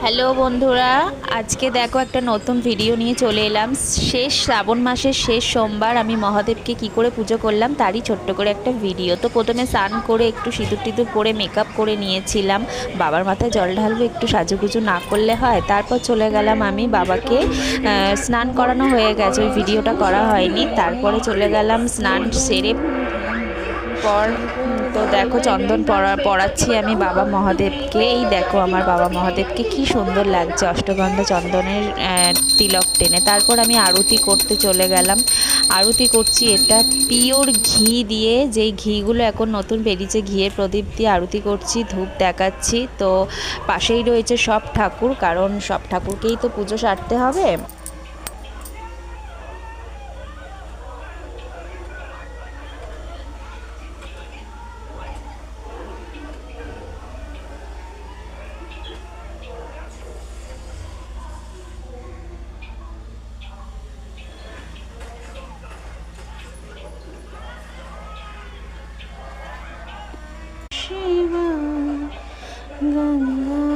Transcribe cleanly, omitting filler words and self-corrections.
Hello বন্ধুরা, আজকে দেখো একটা নতুন ভিডিও নিয়ে চলে এলাম। শেষ শ্রাবণ মাসের শেষ সোমবার আমি মহাদেবকে কি করে পুজো করলাম তারই ছোট্ট করে একটা ভিডিও। তো প্রথমে স্নান করে একটু সিঁদুর টিঁদুর পরে মেকআপ করে নিয়েছিলাম। বাবার মাথায় জল ঢালবো, একটু সাজুগুজু না করলে হয়। তারপর চলে গেলাম আমি বাবাকে স্নান করানো হয়ে গেছে, ওই ভিডিওটা করা হয়নি। তারপরে চলে গেলাম স্নান সেরে পর। তো দেখো চন্দন পড়াচ্ছি আমি বাবা মহাদেবকে। এই দেখো আমার বাবা মহাদেবকে কি সুন্দর লাগছে অষ্টগন্ধা চন্দনের তিলক টেনে। তারপর আমি আরতি করতে চলে গেলাম। আরতি করছি এটা পিওর ঘি দিয়ে, যেই ঘিগুলো এখন নতুন বেরিয়েছে, ঘিয়ের প্রদীপ দিয়ে আরতি করছি, ধূপ দেখাচ্ছি। তো পাশেই রয়েছে সব ঠাকুর, কারণ সব ঠাকুরকেই তো পুজো সারতে হবে। শিবা গঙ্গা